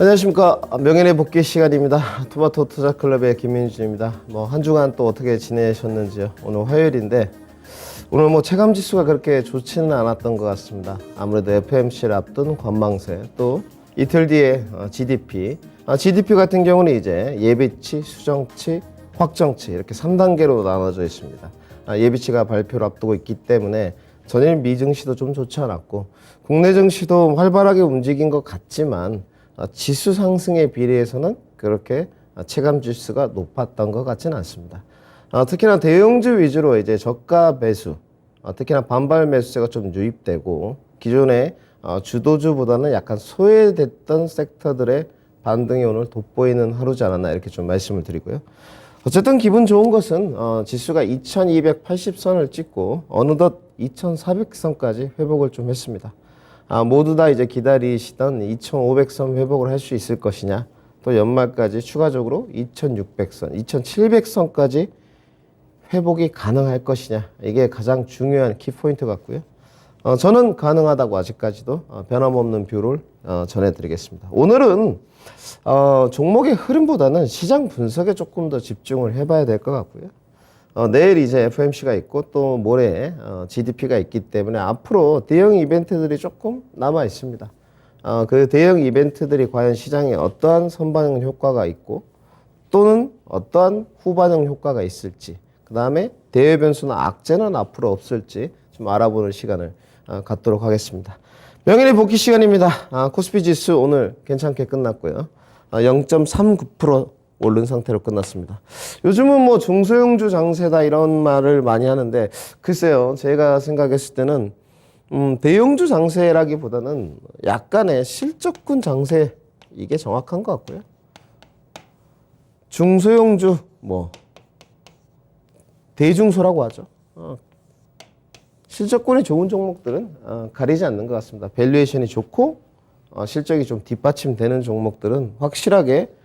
안녕하십니까. 명예의 복귀 시간입니다. 토마토 투자클럽의 김민준입니다. 한 주간 또 어떻게 지내셨는지요? 오늘 화요일인데 오늘 체감 지수가 그렇게 좋지는 않았던 것 같습니다. 아무래도 FOMC를 앞둔 관망세, 또 이틀 뒤에 GDP. GDP 같은 경우는 이제 예비치, 수정치, 확정치 이렇게 3단계로 나눠져 있습니다. 예비치가 발표를 앞두고 있기 때문에 전일 미 증시도 좀 좋지 않았고 국내 증시도 활발하게 움직인 것 같지만 지수 상승에 비례해서는 그렇게 체감 지수가 높았던 것 같지는 않습니다. 특히나 대형주 위주로 이제 저가 매수, 특히나 반발 매수세가 좀 유입되고 기존의 주도주보다는 약간 소외됐던 섹터들의 반등이 오늘 돋보이는 하루지 않았나 이렇게 좀 말씀을 드리고요. 어쨌든 기분 좋은 것은 지수가 2280선을 찍고 어느덧 2400선까지 회복을 좀 했습니다. 모두 다 이제 기다리시던 2500선 회복을 할 수 있을 것이냐, 또 연말까지 추가적으로 2600선, 2700선까지 회복이 가능할 것이냐, 이게 가장 중요한 키포인트 같고요. 저는 가능하다고 아직까지도 변함없는 뷰를 전해드리겠습니다. 오늘은 종목의 흐름보다는 시장 분석에 조금 더 집중을 해봐야 될 것 같고요. 내일 이제 FOMC가 있고 또 모레 GDP가 있기 때문에 앞으로 대형 이벤트들이 조금 남아 있습니다. 그 대형 이벤트들이 과연 시장에 어떠한 선반영 효과가 있고 또는 어떠한 후반영 효과가 있을지, 그 다음에 대외 변수나 악재는 앞으로 없을지 좀 알아보는 시간을 갖도록 하겠습니다. 명예의 복귀 시간입니다. 코스피 지수 오늘 괜찮게 끝났고요. 0.39% 오른 상태로 끝났습니다. 요즘은 중소형주 장세다 이런 말을 많이 하는데 글쎄요, 제가 생각했을 때는 대형주 장세라기보다는 약간의 실적군 장세, 이게 정확한 것 같고요. 중소형주 대중소라고 하죠. 실적군이 좋은 종목들은 가리지 않는 것 같습니다. 밸류에이션이 좋고 실적이 좀 뒷받침되는 종목들은 확실하게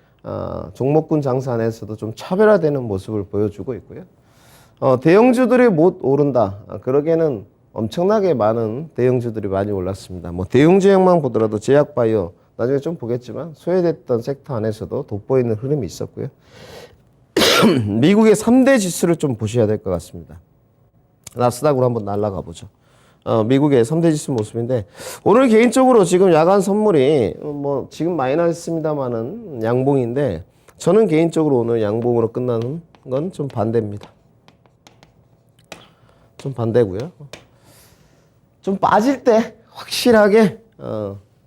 종목군 장사 안에서도 좀 차별화되는 모습을 보여주고 있고요. 대형주들이 못 오른다. 그러기에는 엄청나게 많은 대형주들이 많이 올랐습니다. 대형주형만 보더라도 제약바이오, 나중에 좀 보겠지만 소외됐던 섹터 안에서도 돋보이는 흐름이 있었고요. 미국의 3대 지수를 좀 보셔야 될 것 같습니다. 나스닥으로 한번 날아가 보죠. 미국의 3대 지수 모습인데 오늘 개인적으로 지금 야간 선물이 지금 마이너스입니다만은 양봉인데 저는 개인적으로 오늘 양봉으로 끝나는 건 좀 반대입니다. 좀 반대고요. 좀 빠질 때 확실하게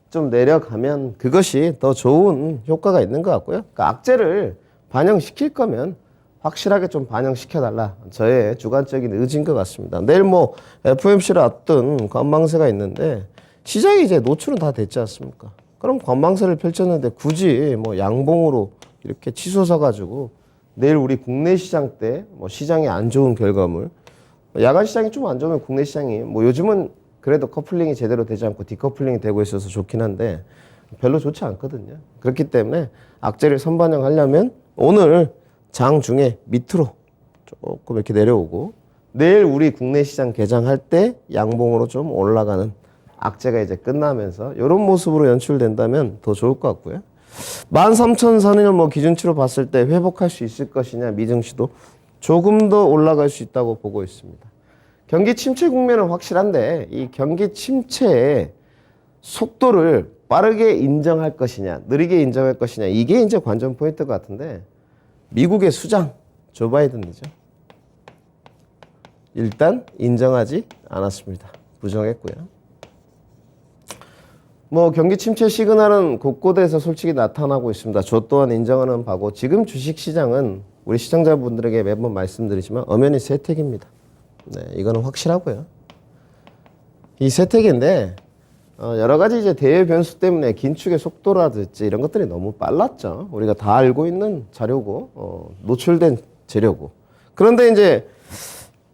좀 내려가면 그것이 더 좋은 효과가 있는 것 같고요. 그러니까 악재를 반영시킬 거면 확실하게 좀 반영시켜달라, 저의 주관적인 의지인 것 같습니다. 내일 FOMC를 앞둔 관망세가 있는데 시장이 이제 노출은 다 됐지 않습니까? 그럼 관망세를 펼쳤는데 굳이 양봉으로 이렇게 치솟아 가지고 내일 우리 국내 시장 때 시장이 안 좋은 결과물, 야간 시장이 좀 안 좋으면 국내 시장이 요즘은 그래도 커플링이 제대로 되지 않고 디커플링이 되고 있어서 좋긴 한데 별로 좋지 않거든요. 그렇기 때문에 악재를 선반영하려면 오늘 장 중에 밑으로 조금 이렇게 내려오고 내일 우리 국내 시장 개장할 때 양봉으로 좀 올라가는 악재가 이제 끝나면서 이런 모습으로 연출된다면 더 좋을 것 같고요. 13,000선을 기준치로 봤을 때 회복할 수 있을 것이냐, 미증시도 조금 더 올라갈 수 있다고 보고 있습니다. 경기 침체 국면은 확실한데 이 경기 침체의 속도를 빠르게 인정할 것이냐, 느리게 인정할 것이냐, 이게 이제 관전 포인트 같은데 미국의 수장 조 바이든이죠. 일단 인정하지 않았습니다. 부정했고요. 경기 침체 시그널은 곳곳에서 솔직히 나타나고 있습니다. 저 또한 인정하는 바고 지금 주식시장은 우리 시청자분들에게 매번 말씀드리지만 엄연히 세택입니다. 네, 이거는 확실하고요. 이 세택인데 여러 가지 이제 대외 변수 때문에 긴축의 속도라든지 이런 것들이 너무 빨랐죠. 우리가 다 알고 있는 자료고 노출된 재료고. 그런데 이제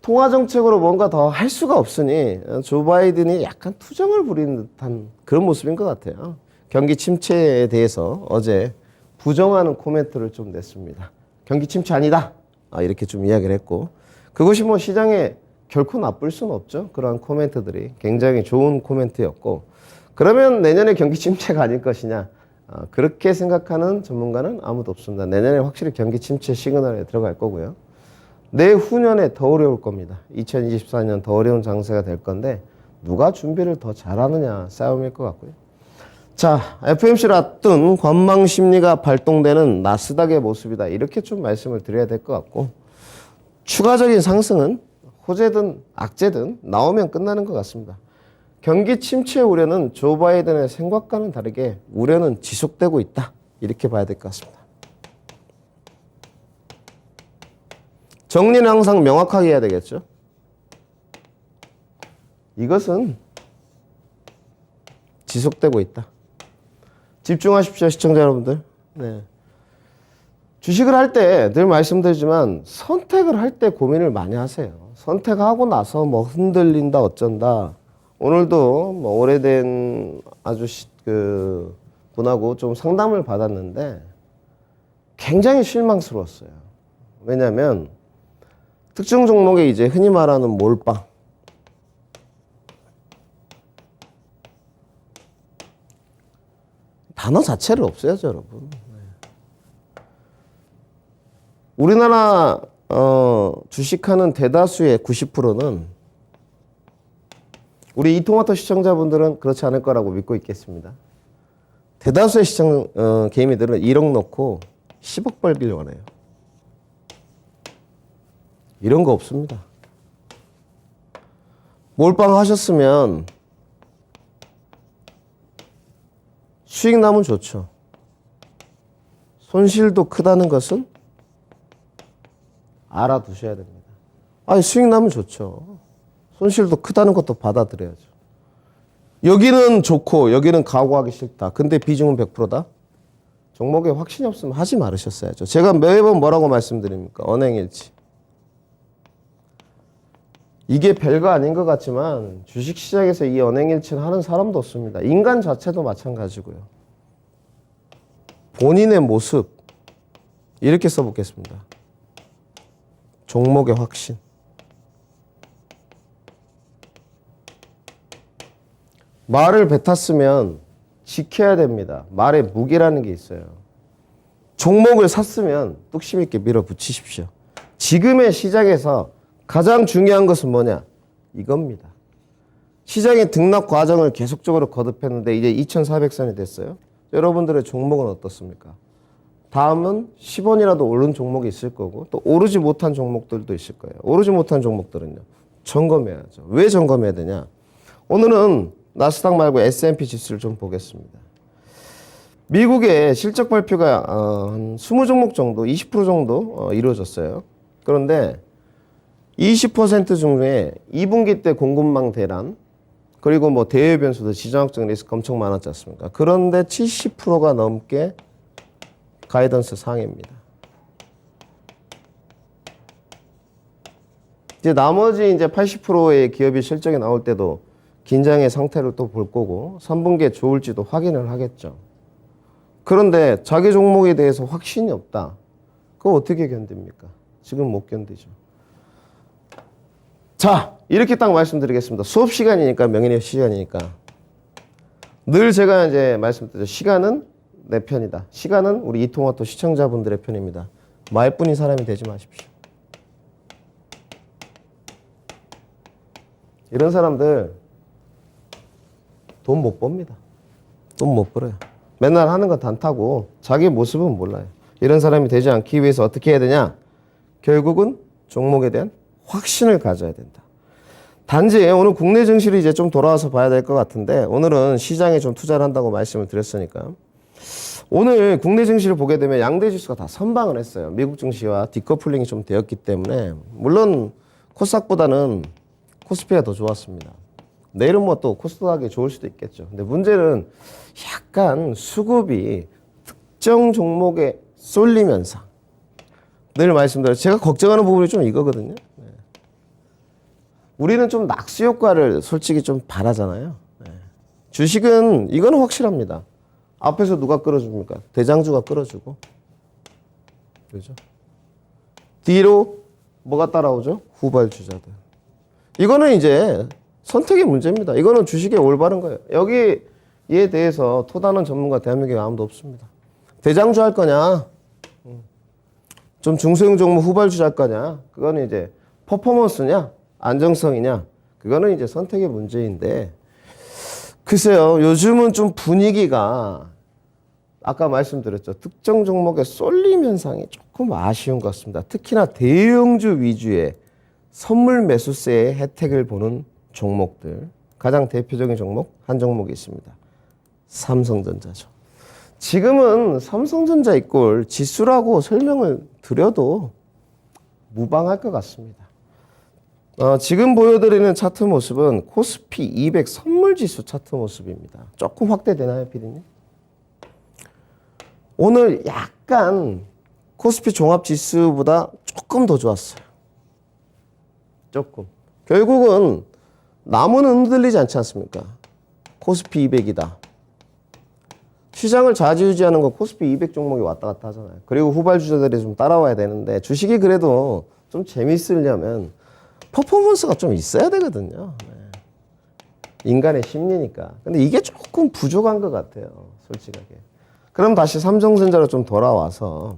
통화 정책으로 뭔가 더 할 수가 없으니 조 바이든이 약간 투정을 부리는 듯한 그런 모습인 것 같아요. 경기 침체에 대해서 어제 부정하는 코멘트를 좀 냈습니다. 경기 침체 아니다, 이렇게 좀 이야기를 했고, 그것이 시장에 결코 나쁠 수는 없죠. 그러한 코멘트들이 굉장히 좋은 코멘트였고, 그러면 내년에 경기 침체가 아닐 것이냐, 그렇게 생각하는 전문가는 아무도 없습니다. 내년에 확실히 경기 침체 시그널에 들어갈 거고요. 내후년에 더 어려울 겁니다. 2024년 더 어려운 장세가 될 건데 누가 준비를 더 잘하느냐 싸움일 것 같고요. 자, FOMC를 앞둔 관망 심리가 발동되는 나스닥의 모습이다. 이렇게 좀 말씀을 드려야 될 것 같고 추가적인 상승은 호재든 악재든 나오면 끝나는 것 같습니다. 경기 침체 우려는 조 바이든의 생각과는 다르게 우려는 지속되고 있다. 이렇게 봐야 될 것 같습니다. 정리는 항상 명확하게 해야 되겠죠. 이것은 지속되고 있다. 집중하십시오, 시청자 여러분들. 네. 주식을 할 때 늘 말씀드리지만 선택을 할 때 고민을 많이 하세요. 선택하고 나서 뭐 흔들린다 어쩐다. 오늘도 뭐 오래된 아주 분하고 좀 상담을 받았는데 굉장히 실망스러웠어요. 왜냐하면 특정 종목에 이제 흔히 말하는 몰빵. 단어 자체를 없애야죠, 여러분. 우리나라 주식하는 대다수의 90%는 우리 이토마토 시청자분들은 그렇지 않을 거라고 믿고 있겠습니다. 대다수의 개미들은 1억 넣고 10억 벌기를 원해요. 이런 거 없습니다. 몰빵 하셨으면 수익 나면 좋죠. 손실도 크다는 것은 알아두셔야 됩니다. 아니, 수익 나면 좋죠. 손실도 크다는 것도 받아들여야죠. 여기는 좋고 여기는 각오하기 싫다. 근데 비중은 100%다? 종목에 확신이 없으면 하지 말으셨어야죠. 제가 매번 뭐라고 말씀드립니까? 언행일치. 이게 별거 아닌 것 같지만 주식시장에서 이 언행일치는 하는 사람도 없습니다. 인간 자체도 마찬가지고요. 본인의 모습 이렇게 써보겠습니다. 종목의 확신. 말을 뱉었으면 지켜야 됩니다. 말에 무게라는 게 있어요. 종목을 샀으면 뚝심 있게 밀어붙이십시오. 지금의 시장에서 가장 중요한 것은 뭐냐? 이겁니다. 시장의 등락 과정을 계속적으로 거듭했는데 이제 2400선이 됐어요. 여러분들의 종목은 어떻습니까? 다음은 10원이라도 오른 종목이 있을 거고 또 오르지 못한 종목들도 있을 거예요. 오르지 못한 종목들은요. 점검해야죠. 왜 점검해야 되냐? 오늘은 나스닥 말고 S&P 지수를 좀 보겠습니다. 미국의 실적 발표가 한 20종목 정도, 20% 정도 이루어졌어요. 그런데 20% 중에 2분기 때 공급망 대란, 그리고 뭐 대외 변수도 지정학적 리스크 엄청 많았지 않습니까? 그런데 70%가 넘게 가이던스 상회입니다. 이제 나머지 이제 80%의 기업이 실적이 나올 때도 긴장의 상태를 또 볼 거고 3분기에 좋을지도 확인을 하겠죠. 그런데 자기 종목에 대해서 확신이 없다. 그거 어떻게 견딥니까? 지금 못 견디죠. 자, 이렇게 딱 말씀드리겠습니다. 수업 시간이니까, 명예의 시간이니까. 늘 제가 이제 말씀드렸죠. 시간은 내 편이다. 시간은 우리 이토마토 시청자분들의 편입니다. 말뿐인 사람이 되지 마십시오. 이런 사람들 돈 못 법니다. 돈 못 벌어요. 맨날 하는 거 단타고 자기 모습은 몰라요. 이런 사람이 되지 않기 위해서 어떻게 해야 되냐? 결국은 종목에 대한 확신을 가져야 된다. 단지 오늘 국내 증시를 이제 좀 돌아와서 봐야 될 것 같은데 오늘은 시장에 좀 투자를 한다고 말씀을 드렸으니까 오늘 국내 증시를 보게 되면 양대 지수가 다 선방을 했어요. 미국 증시와 디커플링이 좀 되었기 때문에 물론 코스닥보다는 코스피가 더 좋았습니다. 내일은 뭐 또 코스닥이 좋을 수도 있겠죠. 근데 문제는 약간 수급이 특정 종목에 쏠리면서 늘 말씀드려요. 제가 걱정하는 부분이 좀 이거거든요. 네. 우리는 좀 낙수 효과를 솔직히 좀 바라잖아요. 네. 주식은 이거는 확실합니다. 앞에서 누가 끌어줍니까? 대장주가 끌어주고. 그죠? 뒤로 뭐가 따라오죠? 후발주자들. 이거는 이제 선택의 문제입니다. 이거는 주식의 올바른 거예요. 여기 이에 대해서 토다는 전문가 대한민국에 아무도 없습니다. 대장주 할 거냐? 좀 중소형 종목 후발주 할 거냐? 그거는 이제 퍼포먼스냐? 안정성이냐? 그거는 이제 선택의 문제인데, 글쎄요, 요즘은 좀 분위기가 아까 말씀드렸죠. 특정 종목의 쏠림 현상이 조금 아쉬운 것 같습니다. 특히나 대형주 위주의 선물 매수세의 혜택을 보는 종목들. 가장 대표적인 종목, 한 종목이 있습니다. 삼성전자죠. 지금은 삼성전자 이꼴 지수라고 설명을 드려도 무방할 것 같습니다. 지금 보여드리는 차트 모습은 코스피 200 선물지수 차트 모습입니다. 조금 확대되나요, 피디님? 오늘 약간 코스피 종합지수보다 조금 더 좋았어요. 조금. 결국은 나무는 흔들리지 않지 않습니까? 코스피 200이다. 시장을 좌지우지하는 건 코스피 200 종목이 왔다 갔다 하잖아요. 그리고 후발주자들이 좀 따라와야 되는데 주식이 그래도 좀 재밌으려면 퍼포먼스가 좀 있어야 되거든요. 네. 인간의 심리니까. 근데 이게 조금 부족한 것 같아요. 솔직하게. 그럼 다시 삼성전자로 좀 돌아와서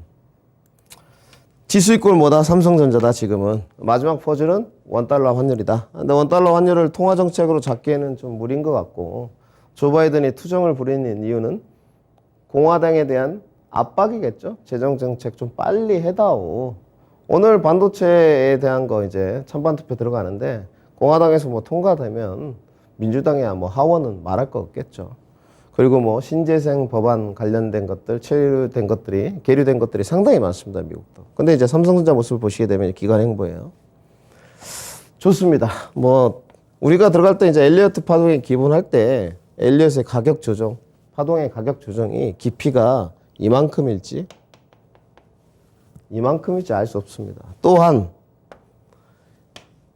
지수 이꼴 뭐다? 삼성전자다 지금은. 마지막 퍼즐은 원달러 환율이다. 근데 원달러 환율을 통화정책으로 잡기에는 좀 무리인 것 같고, 조 바이든이 투정을 부리는 이유는 공화당에 대한 압박이겠죠. 재정정책 좀 빨리 해다오. 오늘 반도체에 대한 거 이제 찬반 투표 들어가는데 공화당에서 뭐 통과되면 민주당이야 뭐 하원은 말할 거 없겠죠. 그리고 뭐 신재생 법안 관련된 것들, 계류된 것들이 상당히 많습니다, 미국도. 근데 이제 삼성전자 모습을 보시게 되면 기관 행보예요. 좋습니다. 뭐 우리가 들어갈 때 이제 엘리어트 파동이 기본할 때 엘리엇의 가격 조정, 파동의 가격 조정이 깊이가 이만큼일지 알 수 없습니다. 또한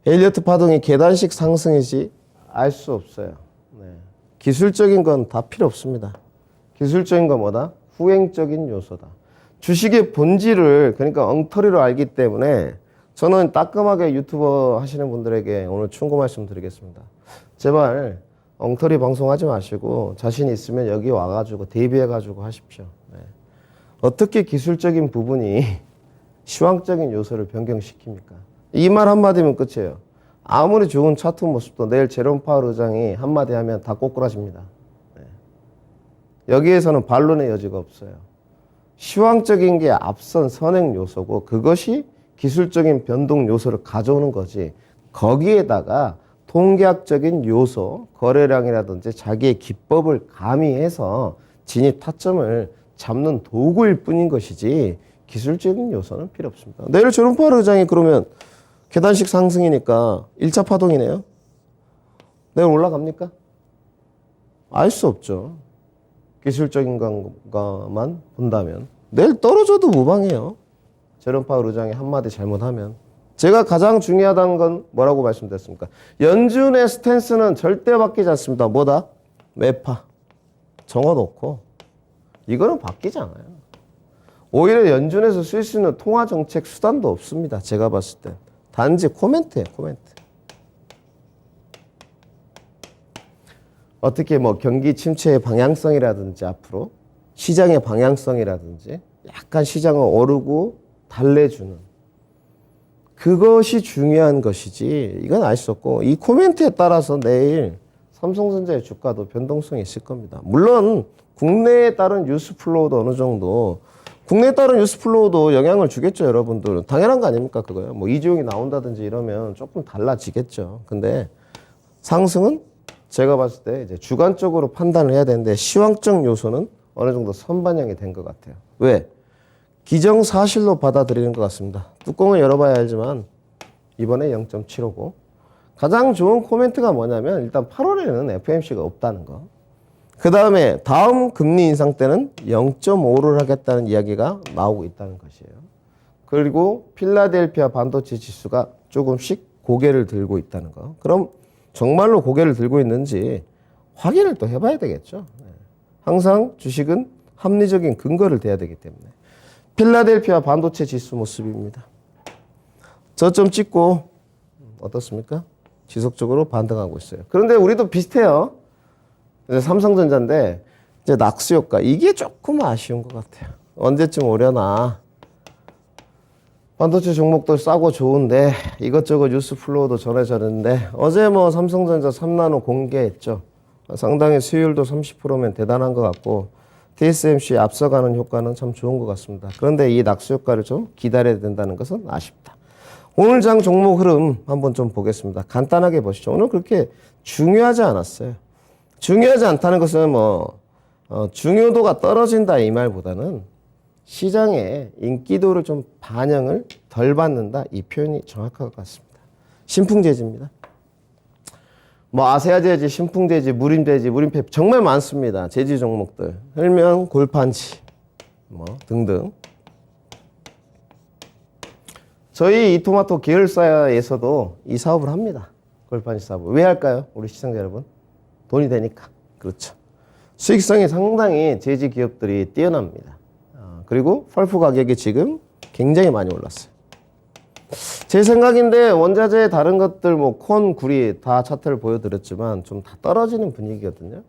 엘리어트 파동이 계단식 상승일지 알 수 없어요. 네. 기술적인 건 다 필요 없습니다. 기술적인 건 뭐다? 후행적인 요소다. 주식의 본질을 그러니까 엉터리로 알기 때문에 저는 따끔하게 유튜버 하시는 분들에게 오늘 충고 말씀 드리겠습니다. 제발 엉터리 방송하지 마시고 자신 있으면 여기 와가지고 대비해가지고 하십시오. 네. 어떻게 기술적인 부분이 시황적인 요소를 변경시킵니까? 이 말 한마디면 끝이에요. 아무리 좋은 차트 모습도 내일 제롬 파월 의장이 한마디 하면 다 꼬꾸라집니다. 네. 여기에서는 반론의 여지가 없어요. 시황적인 게 앞선 선행 요소고 그것이 기술적인 변동 요소를 가져오는 거지, 거기에다가 통계학적인 요소, 거래량이라든지 자기의 기법을 가미해서 진입 타점을 잡는 도구일 뿐인 것이지 기술적인 요소는 필요 없습니다. 내일 제롬 파월 의장이 그러면 계단식 상승이니까 1차 파동이네요. 내일 올라갑니까? 알 수 없죠. 기술적인 것만 본다면. 내일 떨어져도 무방해요. 제롬 파월 의장이 한마디 잘못하면. 제가 가장 중요하다는 건 뭐라고 말씀드렸습니까? 연준의 스탠스는 절대 바뀌지 않습니다. 뭐다? 매파. 정해놓고. 이거는 바뀌지 않아요. 오히려 연준에서 쓸 수 있는 통화정책 수단도 없습니다. 제가 봤을 때. 단지 코멘트예요. 코멘트. 어떻게 뭐 경기 침체의 방향성이라든지 앞으로 시장의 방향성이라든지 약간 시장을 오르고 달래주는 그것이 중요한 것이지 이건 알 수 없고, 이 코멘트에 따라서 내일 삼성전자의 주가도 변동성이 있을 겁니다. 물론 국내에 따른 뉴스 플로우도 어느 정도, 국내에 따른 뉴스 플로우도 영향을 주겠죠. 여러분들 당연한 거 아닙니까? 그거요. 뭐 이주용이 나온다든지 이러면 조금 달라지겠죠. 근데 상승은 제가 봤을 때 이제 주관적으로 판단을 해야 되는데 시황적 요소는 어느 정도 선반영이 된 것 같아요. 왜? 기정사실로 받아들이는 것 같습니다. 뚜껑을 열어봐야 알지만 이번에 0.75고 가장 좋은 코멘트가 뭐냐면 일단 8월에는 FOMC가 없다는 거. 그 다음에 다음 금리 인상 때는 0.5를 하겠다는 이야기가 나오고 있다는 것이에요. 그리고 필라델피아 반도체 지수가 조금씩 고개를 들고 있다는 거. 그럼 정말로 고개를 들고 있는지 확인을 또 해봐야 되겠죠. 항상 주식은 합리적인 근거를 대야 되기 때문에. 필라델피아 반도체 지수 모습입니다. 저점 찍고 어떻습니까? 지속적으로 반등하고 있어요. 그런데 우리도 비슷해요. 이제 삼성전자인데 이제 낙수 효과 이게 조금 아쉬운 것 같아요. 언제쯤 오려나. 반도체 종목도 싸고 좋은데 이것저것 뉴스 플로우도 전해졌는데 어제 뭐 삼성전자 3나노 공개했죠. 상당히 수율도 30%면 대단한 것 같고 TSMC 앞서가는 효과는 참 좋은 것 같습니다. 그런데 이 낙수 효과를 좀 기다려야 된다는 것은 아쉽다. 오늘 장 종목 흐름 한번 좀 보겠습니다. 간단하게 보시죠. 오늘 그렇게 중요하지 않았어요. 중요하지 않다는 것은 뭐 중요도가 떨어진다 이 말보다는 시장의 인기도를 좀 반영을 덜 받는다 이 표현이 정확할 것 같습니다. 신풍재지입니다. 뭐 아세아재지, 신풍재지, 무림재지, 무림폐 정말 많습니다. 재지 종목들, 헬명, 골판지 뭐 등등. 저희 이토마토 계열사에서도 이 사업을 합니다. 골판지 사업을. 왜 할까요? 우리 시청자 여러분. 돈이 되니까. 그렇죠. 수익성이 상당히 재지 기업들이 뛰어납니다. 그리고 펄프 가격이 지금 굉장히 많이 올랐어요. 제 생각인데 원자재 다른 것들 뭐 콘, 구리 다 차트를 보여드렸지만 좀 다 떨어지는 분위기거든요.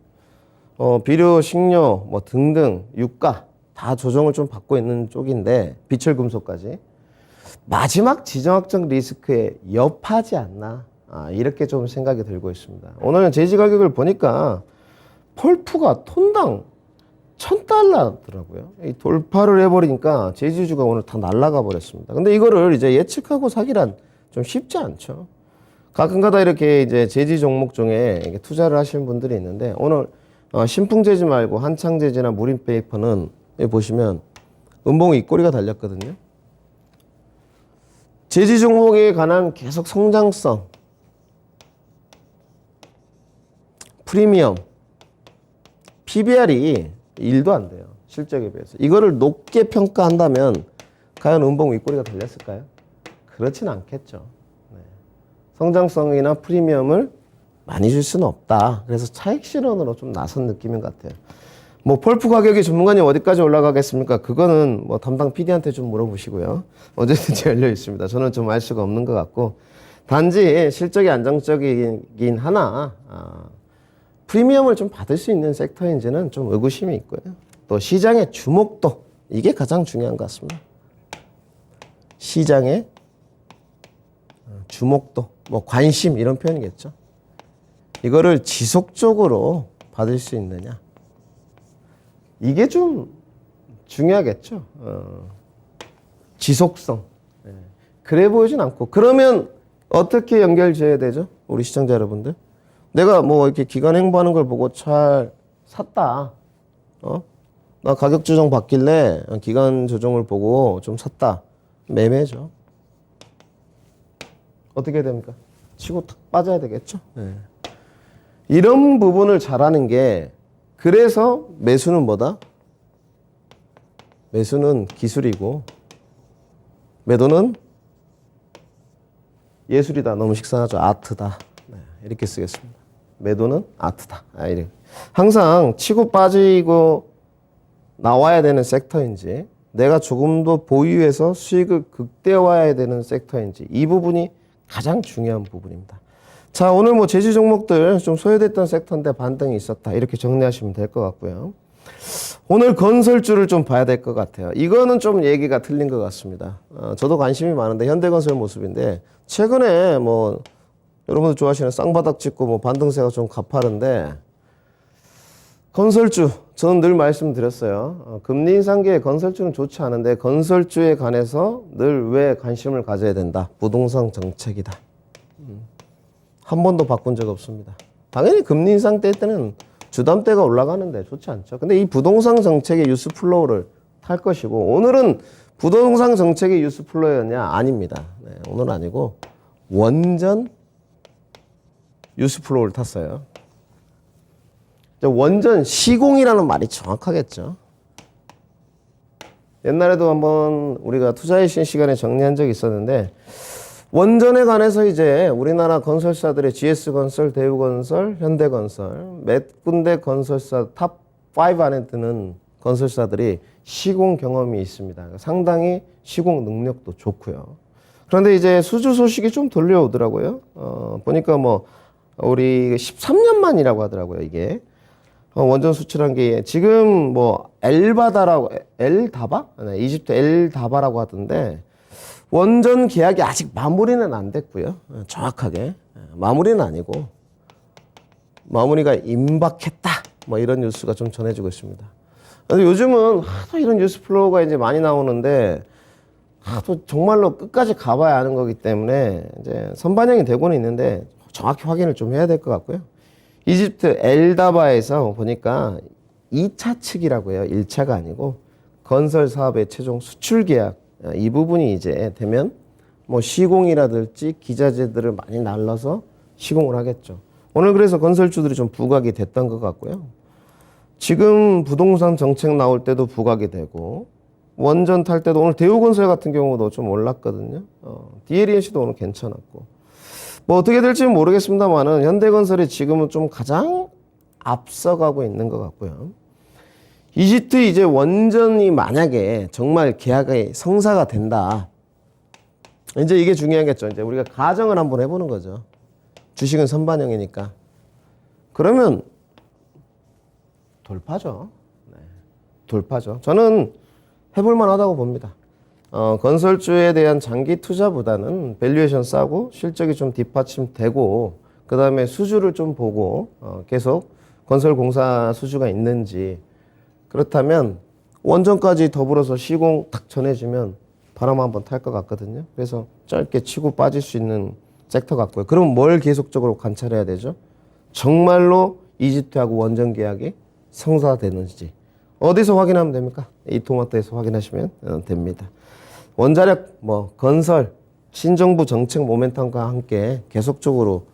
비료, 식료 뭐 등등 유가 다 조정을 좀 받고 있는 쪽인데 비철금속까지 마지막 지정학적 리스크에 여파지 않나 이렇게 좀 생각이 들고 있습니다. 오늘은 제지 가격을 보니까 펄프가 톤당 $1,000더라고요. 이 돌파를 해버리니까 제지주가 오늘 다 날아가 버렸습니다. 근데 이거를 이제 예측하고 사기란 좀 쉽지 않죠. 가끔가다 이렇게 이제 제지 종목 중에 투자를 하시는 분들이 있는데 오늘 신풍제지 말고 한창제지나 무림페이퍼는 여기 보시면 음봉 윗꼬리가 달렸거든요. 제지 종목에 관한 계속 성장성, 프리미엄, PBR이 1도 안 돼요. 실적에 비해서. 이거를 높게 평가한다면 과연 음봉 윗꼬리가 달렸을까요? 그렇진 않겠죠. 네. 성장성이나 프리미엄을 많이 줄 수는 없다. 그래서 차익 실현으로 좀 나선 느낌인 것 같아요. 뭐 펄프 가격이 전문가님 어디까지 올라가겠습니까? 그거는 뭐 담당 PD한테 좀 물어보시고요. 언제든지 열려 있습니다. 저는 좀 알 수가 없는 것 같고 단지 실적이 안정적이긴 하나 프리미엄을 좀 받을 수 있는 섹터인지는 좀 의구심이 있고요. 또 시장의 주목도 이게 가장 중요한 것 같습니다. 시장의 주목도, 뭐 관심 이런 표현이겠죠. 이거를 지속적으로 받을 수 있느냐. 이게 좀 중요하겠죠. 지속성. 그래 보이진 않고 그러면 어떻게 연결지어야 되죠? 우리 시청자 여러분들. 내가 뭐 이렇게 기관 행보하는 걸 보고 잘 샀다. 나 가격 조정 받길래 기간 조정을 보고 좀 샀다. 매매죠. 어떻게 됩니까? 치고 탁 빠져야 되겠죠. 네. 이런 부분을 잘하는 게 그래서 매수는 뭐다? 매수는 기술이고 매도는 예술이다. 너무 식상하죠. 아트다. 네, 이렇게 쓰겠습니다. 매도는 아트다. 이렇게. 항상 치고 빠지고 나와야 되는 섹터인지 내가 조금 더 보유해서 수익을 극대화해야 되는 섹터인지 이 부분이 가장 중요한 부분입니다. 자, 오늘 뭐 제지 종목들 좀 소외됐던 섹터인데 반등이 있었다. 이렇게 정리하시면 될 것 같고요. 오늘 건설주를 좀 봐야 될 것 같아요. 이거는 좀 얘기가 틀린 것 같습니다. 저도 관심이 많은데 현대건설 모습인데 최근에 뭐 여러분들 좋아하시는 쌍바닥 찍고 뭐 반등세가 좀 가파른데 건설주 저는 늘 말씀드렸어요. 금리 인상기에 건설주는 좋지 않은데 건설주에 관해서 늘 왜 관심을 가져야 된다. 부동산 정책이다. 한 번도 바꾼 적 없습니다. 당연히 금리 인상 때는 주담대가 올라가는데 좋지 않죠. 근데 이 부동산 정책의 뉴스 플로우를 탈 것이고 오늘은 부동산 정책의 뉴스 플로우였냐? 아닙니다. 네, 오늘은 아니고 원전 뉴스 플로우를 탔어요. 원전 시공이라는 말이 정확하겠죠. 옛날에도 한번 우리가 투자의 신 시간에 정리한 적이 있었는데 원전에 관해서 이제 우리나라 건설사들의 GS건설, 대우건설, 현대건설 몇 군데 건설사 탑5 안에 드는 건설사들이 시공 경험이 있습니다. 상당히 시공 능력도 좋고요. 그런데 이제 수주 소식이 좀 들려오더라고요. 보니까 뭐 우리 13년 만이라고 하더라고요. 이게 원전 수출한 게 지금 뭐 엘바다라고 엘다바? 네, 이집트 엘다바라고 하던데 원전 계약이 아직 마무리는 안 됐고요. 정확하게 마무리는 아니고 마무리가 임박했다. 뭐 이런 뉴스가 좀 전해지고 있습니다. 근데 요즘은 하도 이런 뉴스 플로우가 이제 많이 나오는데 하도 정말로 끝까지 가봐야 아는 거기 때문에 이제 선반영이 되고는 있는데 정확히 확인을 좀 해야 될 것 같고요. 이집트 엘다바에서 보니까 2차 측이라고 해요. 1차가 아니고 건설 사업의 최종 수출 계약 이 부분이 이제 되면 뭐 시공이라든지 기자재들을 많이 날라서 시공을 하겠죠. 오늘 그래서 건설주들이 좀 부각이 됐던 것 같고요. 지금 부동산 정책 나올 때도 부각이 되고 원전 탈 때도 오늘 대우건설 같은 경우도 좀 올랐거든요. DLENC도 오늘 괜찮았고 뭐 어떻게 될지는 모르겠습니다만은 현대건설이 지금은 좀 가장 앞서가고 있는 것 같고요. 이집트 이제 원전이 만약에 정말 계약이 성사가 된다. 이제 이게 중요하겠죠. 이제 우리가 가정을 한번 해보는 거죠. 주식은 선반영이니까. 그러면 돌파죠. 네. 돌파죠. 저는 해볼만 하다고 봅니다. 건설주에 대한 장기 투자보다는 밸류에이션 싸고 실적이 좀 뒷받침되고 그 다음에 수주를 좀 보고 계속 건설공사 수주가 있는지 그렇다면 원전까지 더불어서 시공 딱 전해지면 바람 한번 탈 것 같거든요. 그래서 짧게 치고 빠질 수 있는 섹터 같고요. 그럼 뭘 계속적으로 관찰해야 되죠? 정말로 이집트하고 원전 계약이 성사되는지 어디서 확인하면 됩니까? 이토마토에서 확인하시면 됩니다. 원자력, 건설, 신정부 정책 모멘텀과 함께 계속적으로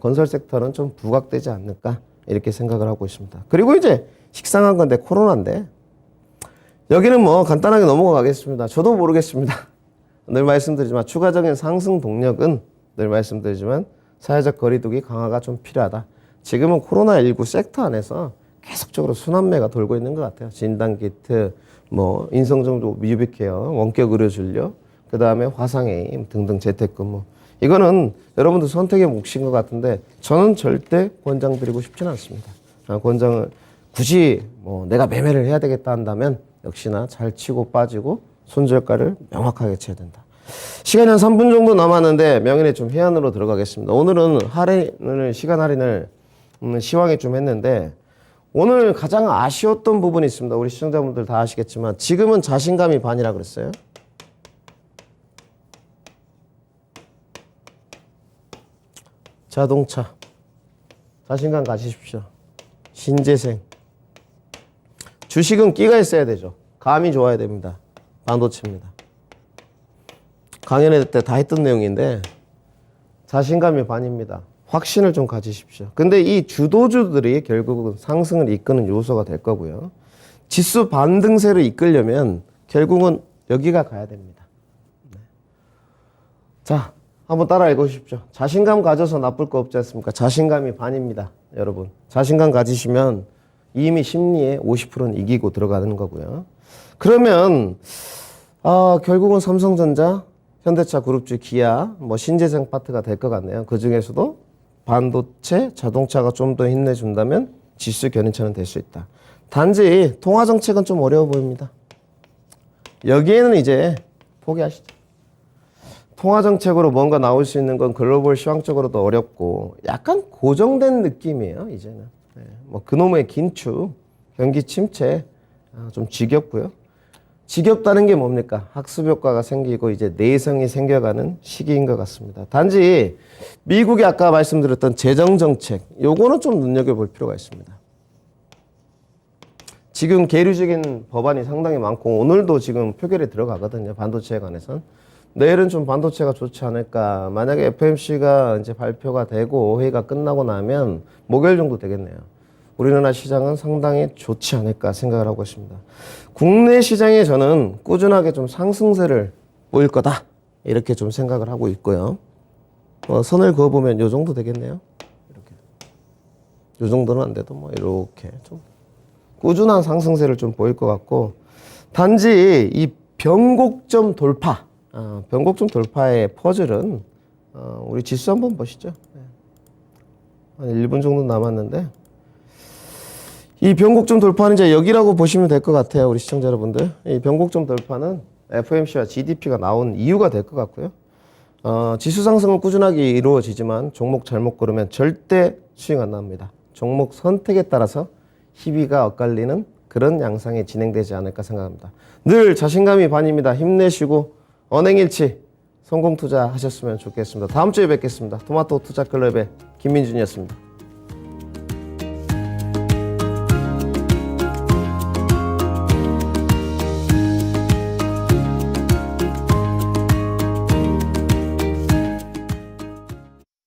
건설 섹터는 좀 부각되지 않을까 이렇게 생각을 하고 있습니다. 그리고 이제 식상한 건데 코로나인데 여기는 간단하게 넘어가겠습니다. 저도 모르겠습니다. 늘 말씀드리지만 추가적인 상승 동력은 늘 말씀드리지만 사회적 거리두기 강화가 좀 필요하다. 지금은 코로나19 섹터 안에서 계속적으로 순환매가 돌고 있는 것 같아요. 진단키트, 인성정보 뮤비케어, 원격 의료진료, 그 다음에 화상회의 등등 재택근무. 이거는 여러분들 선택의 몫인 것 같은데 저는 절대 권장드리고 싶지는 않습니다. 권장을 굳이 내가 매매를 해야 되겠다 한다면 역시나 잘 치고 빠지고 손절가를 명확하게 쳐야 된다. 시간이 한 3분 정도 남았는데 명인의 좀 해안으로 들어가겠습니다. 오늘은 시간 할인을 시황에 좀 했는데 오늘 가장 아쉬웠던 부분이 있습니다. 우리 시청자분들 다 아시겠지만 지금은 자신감이 반이라 그랬어요. 자동차 자신감 가지십시오. 신재생 주식은 끼가 있어야 되죠. 감이 좋아야 됩니다. 반도체입니다. 강연회 때 다 했던 내용인데 자신감이 반입니다. 확신을 좀 가지십시오. 근데 이 주도주들이 결국은 상승을 이끄는 요소가 될 거고요. 지수 반등세를 이끌려면 결국은 여기가 가야 됩니다. 네. 자, 한번 따라 읽으십시오. 자신감 가져서 나쁠 거 없지 않습니까? 자신감이 반입니다. 여러분. 자신감 가지시면 이미 심리에 50%는 이기고 들어가는 거고요. 그러면 결국은 삼성전자, 현대차 그룹주, 기아, 신재생 파트가 될 것 같네요. 그 중에서도 반도체, 자동차가 좀 더 힘내준다면 지수 견인차는 될 수 있다. 단지 통화정책은 좀 어려워 보입니다. 여기에는 이제 포기하시죠. 통화정책으로 뭔가 나올 수 있는 건 글로벌 시황적으로도 어렵고 약간 고정된 느낌이에요. 이제는 그놈의 긴축, 경기 침체 좀 지겹고요. 지겹다는 게 뭡니까? 학습 효과가 생기고 이제 내성이 생겨가는 시기인 것 같습니다. 단지 미국이 아까 말씀드렸던 재정정책 요거는 좀 눈여겨볼 필요가 있습니다. 지금 계류적인 법안이 상당히 많고 오늘도 지금 표결에 들어가거든요. 반도체에 관해서는. 내일은 좀 반도체가 좋지 않을까. 만약에 FMC가 이제 발표가 되고 회의가 끝나고 나면 목요일 정도 되겠네요. 우리나라 시장은 상당히 좋지 않을까 생각을 하고 있습니다. 국내 시장에 저는 꾸준하게 좀 상승세를 보일 거다. 이렇게 좀 생각을 하고 있고요. 선을 그어보면 요 정도 되겠네요. 이렇게. 요 정도는 안 돼도 이렇게 좀 꾸준한 상승세를 좀 보일 것 같고 단지 이 변곡점 돌파, 변곡점 돌파의 퍼즐은 우리 지수 한번 보시죠. 한 1분 정도 남았는데 이 변곡점 돌파는 이제 여기라고 보시면 될 것 같아요, 우리 시청자 여러분들. 이 변곡점 돌파는 FOMC와 GDP가 나온 이유가 될 것 같고요. 지수 상승은 꾸준하게 이루어지지만 종목 잘못 고르면 절대 수익 안 납니다. 종목 선택에 따라서 희비가 엇갈리는 그런 양상이 진행되지 않을까 생각합니다. 늘 자신감이 반입니다. 힘내시고 언행일치 성공 투자하셨으면 좋겠습니다. 다음 주에 뵙겠습니다. 토마토 투자클럽의 김민준이었습니다.